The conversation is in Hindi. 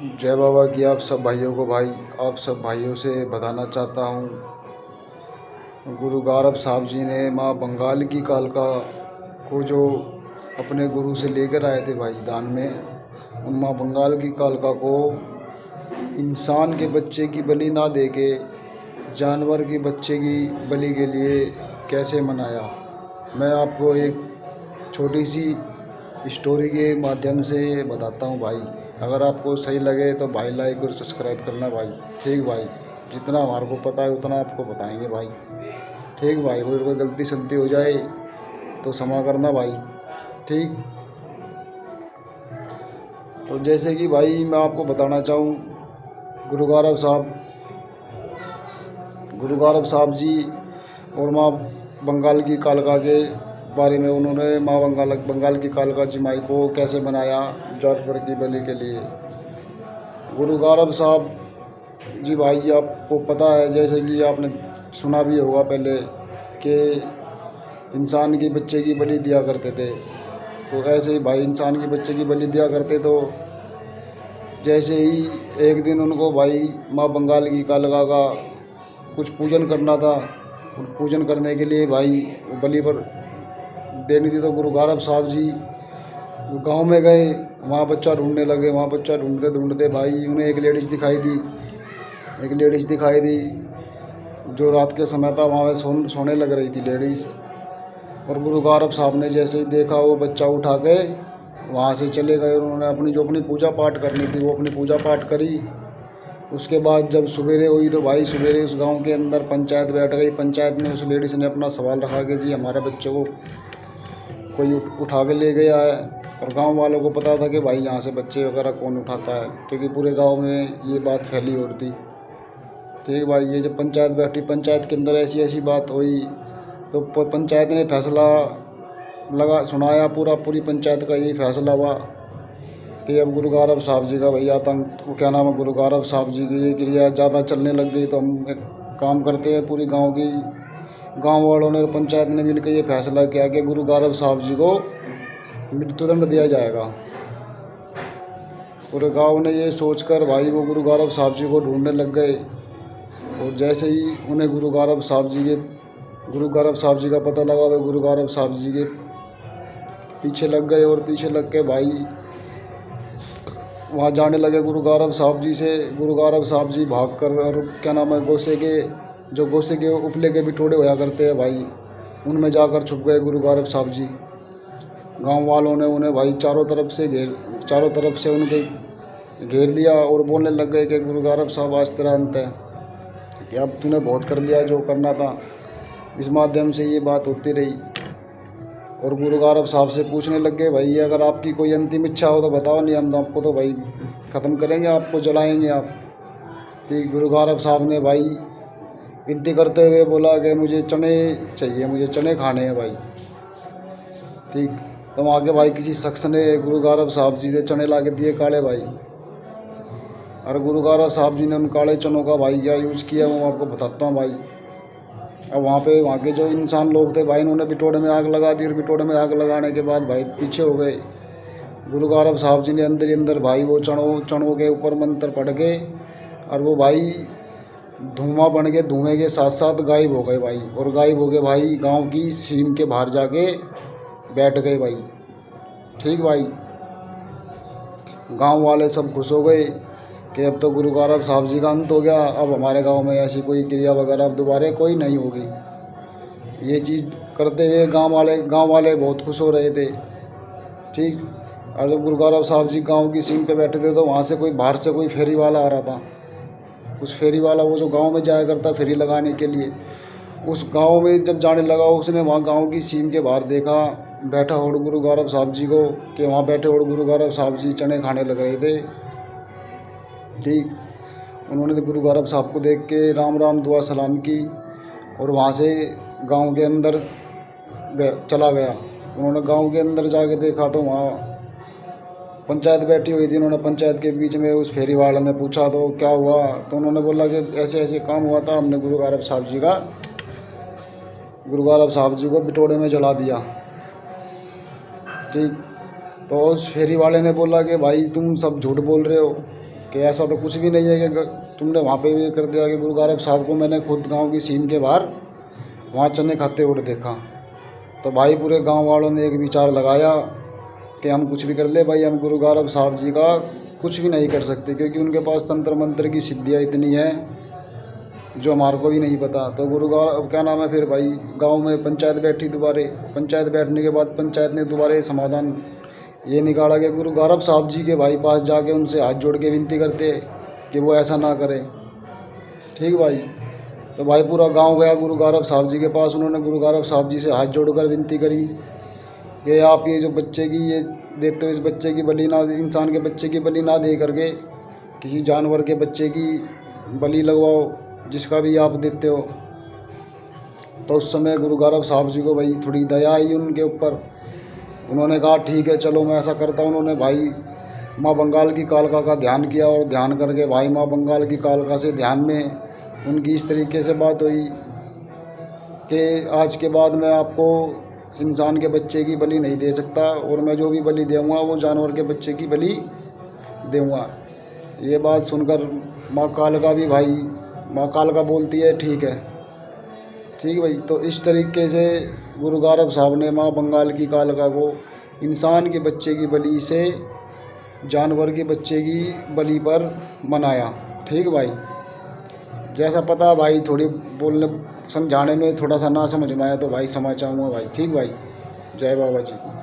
जय बाबा की आप सब भाइयों को भाई आप सब भाइयों से बताना चाहता हूँ। गुरु गारब साहब जी ने माँ बंगाल की कालका को जो अपने गुरु से लेकर आए थे भाई दान में, उन माँ बंगाल की कालका को इंसान के बच्चे की बलि ना दे के जानवर के बच्चे की बलि के लिए कैसे मनाया, मैं आपको एक छोटी सी स्टोरी के माध्यम से बताता हूँ भाई। अगर आपको सही लगे तो भाई लाइक और सब्सक्राइब करना भाई। ठीक भाई, जितना हमारे को पता है उतना आपको बताएंगे भाई। ठीक भाई, कोई गलती सलती हो जाए तो क्षमा करना भाई। ठीक, तो जैसे कि भाई मैं आपको बताना चाहूँ, गुरु गारब साहब जी और माँ बंगाल की कालका के बारे में उन्होंने माँ बंगाल की कालका जी माई को कैसे बनाया जानवर की बलि के लिए। गुरु गारब साहब जी भाई, आपको पता है जैसे कि आपने सुना भी होगा पहले कि इंसान के बच्चे की बलि दिया करते थे, तो ऐसे ही भाई इंसान के बच्चे की बलि दिया करते। तो जैसे ही एक दिन उनको भाई माँ बंगाल की कालका का कुछ पूजन करना था, पूजन करने के लिए भाई बलि पर देनी थी, तो गुरु गारब साहब जी गांव में गए, वहाँ बच्चा ढूंढने लगे। वहाँ बच्चा ढूंढते ढूंढते भाई उन्हें एक लेडीज़ दिखाई दी जो रात के समय था वहाँ सोने लग रही थी लेडीज़। और गुरु गारब साहब ने जैसे ही देखा, वो बच्चा उठा के वहाँ से चले गए। उन्होंने अपनी पूजा पाठ करनी थी वो अपनी पूजा पाठ करी। उसके बाद जब सवेरे हुई तो भाई सवेरे उस गांव के अंदर पंचायत बैठ गई। पंचायत में उस लेडीज़ ने अपना सवाल रखा कि जी हमारे बच्चे को कोई उठा के ले गया है। और गांव वालों को पता था कि भाई यहाँ से बच्चे वगैरह कौन उठाता है, क्योंकि पूरे गांव में ये बात फैली और थी। ठीक भाई, ये जब पंचायत बैठी, पंचायत के अंदर ऐसी ऐसी बात हुई, तो पंचायत ने फैसला सुनाया। पूरी पंचायत का यही फैसला हुआ कि अब गुरु गारब साहब जी का भैया आतंक, क्या नाम है, गुरु गारब साहब जी की ये क्रिया ज़्यादा चलने लग गई, तो हम एक काम करते हैं, पूरी गांव वालों ने और पंचायत ने मिलकर ये फैसला किया कि गुरु गारब साहब जी को मृत्युदंड दिया जाएगा। पूरे गांव ने ये सोचकर भाई वो गुरु गारब साहब जी को ढूंढने लग गए। और जैसे ही उन्हें गुरु गारब साहब जी का पता लगा, वे गुरु गारब साहब जी के पीछे लग गए। और पीछे लग के भाई वहाँ जाने लगे गुरु गारब साहब जी से। गुरु गारब साहब जी भाग कर, और क्या नाम है, गोसे के उपले के बिटोड़े होया करते हैं भाई, उनमें जाकर छुप गए गुरु गारब साहब जी। गांव वालों ने उन्हें भाई चारों तरफ से उनके घेर लिया और बोलने लग गए कि गुरु गारब साहब आज तेरा अंत है, कि अब तूने बहुत कर लिया जो करना था। इस माध्यम से ये बात होती रही। और गुरु गारब साहब से पूछने लग गए, भाई अगर आपकी कोई अंतिम इच्छा हो तो बताओ, नहीं हम आपको तो भाई ख़त्म करेंगे, आपको जलाएंगे आप। तो गुरु गारब साहब ने भाई विनती करते हुए बोला कि मुझे चने चाहिए, मुझे चने खाने हैं भाई। ठीक, तो वहाँ के भाई किसी शख्स ने गुरु गारब साहब जी से चने ला के दिए काले भाई। और गुरु गारब साहब जी ने उन काले चनों का भाई क्या यूज़ किया वो आपको बताता हूँ भाई। अब वहाँ के जो इंसान लोग थे भाई, उन्होंने बिटोड़े में आग लगा दी। और बिटोड़े में आग लगाने के बाद भाई पीछे हो गए। गुरु गारब साहब जी ने अंदर ही अंदर भाई वो चनों के ऊपर मंत्र पढ़ के, और वो भाई धुआं बन के धुएं के साथ साथ गायब हो गए भाई। और गायब हो गए भाई गांव की सीम के बाहर जाके बैठ गए भाई। ठीक भाई, गांव वाले सब खुश हो गए कि अब तो गुरु गारब साहब जी का अंत हो गया, अब हमारे गांव में ऐसी कोई क्रिया वगैरह अब दोबारा कोई नहीं होगी। ये चीज़ करते हुए गांव वाले बहुत खुश हो रहे थे। ठीक, और जब गुरु गारब साहब जी गांव की सीम पे बैठे थे, तो वहाँ से बाहर से कोई फेरी वाला आ रहा था। उस फेरी वाला वो जो गांव में जाया करता फेरी लगाने के लिए, उस गांव में जब जाने लगा, उसने वहाँ गांव की सीम के बाहर देखा बैठा और गुरु गारब साहब जी को, कि वहाँ बैठे और गुरु गारब साहब जी चने खाने लग रहे थे। ठीक, उन्होंने गुरु गारब साहब को देख के राम राम दुआ सलाम की और वहाँ से गांव के अंदर चला गया। उन्होंने गांव के अंदर जाके देखा तो वहाँ पंचायत बैठी हुई थी। उन्होंने पंचायत के बीच में उस फेरी वाले ने पूछा तो क्या हुआ, तो उन्होंने बोला कि ऐसे ऐसे काम हुआ था, हमने गुरु गारब साहब जी को बिटोड़े में जला दिया। ठीक, तो उस फेरी वाले ने बोला कि भाई तुम सब झूठ बोल रहे हो, कि ऐसा तो कुछ भी नहीं है कि तुमने वहाँ पे भी कर दिया। कि गुरु गोरख साहब को मैंने खुद गांव की सीम के बाहर वहाँ चने खाते हुए देखा। तो भाई पूरे गांव वालों ने एक विचार लगाया कि हम कुछ भी कर ले भाई, हम गुरु गोरख साहब जी का कुछ भी नहीं कर सकते, क्योंकि उनके पास तंत्र मंत्र की सिद्धियाँ इतनी हैं जो हमारे को भी नहीं पता। तो गुरु गोरख क्या नाम है, फिर भाई गांव में पंचायत बैठी दोबारे। पंचायत बैठने के बाद पंचायत ने दोबारा समाधान ये निकाला कि गुरु गोरख साहब जी के भाई पास जाके उनसे हाथ जोड़ के विनती करते कि वो ऐसा ना करें। ठीक भाई। तो भाई पूरा गांव गया गुरु गोरख साहब जी के पास। उन्होंने गुरु गोरख साहब जी से हाथ जोड़कर विनती करी कि आप ये जो बच्चे की ये देते हो, इस बच्चे की बलि ना, इंसान के बच्चे की बलि ना दे करके किसी जानवर के बच्चे की बलि लगवाओ, जिसका भी आप देते हो। तो उस समय गुरु गोरख साहब जी को भाई थोड़ी दया आई उनके ऊपर। उन्होंने कहा ठीक है चलो मैं ऐसा करता हूँ। उन्होंने भाई माँ बंगाल की कालका का ध्यान किया, और ध्यान करके भाई माँ बंगाल की कालका से ध्यान में उनकी इस तरीके से बात हुई कि आज के बाद मैं आपको इंसान के बच्चे की बलि नहीं दे सकता, और मैं जो भी बलि दूँगा वो जानवर के बच्चे की बलि दूँगा। ये बात सुनकर माँ कालका भी भाई, माँ कालका बोलती है ठीक है। ठीक भाई। तो इस तरीके से गुरु गोरख साहब ने माँ बंगाल की कालका को इंसान के बच्चे की बलि से जानवर के बच्चे की बलि पर मनाया। ठीक भाई। जैसा पता भाई, थोड़ी बोलने समझाने में थोड़ा सा ना समझ में आया तो भाई क्षमा चाहूँगा भाई। ठीक भाई। जय बाबा जी की।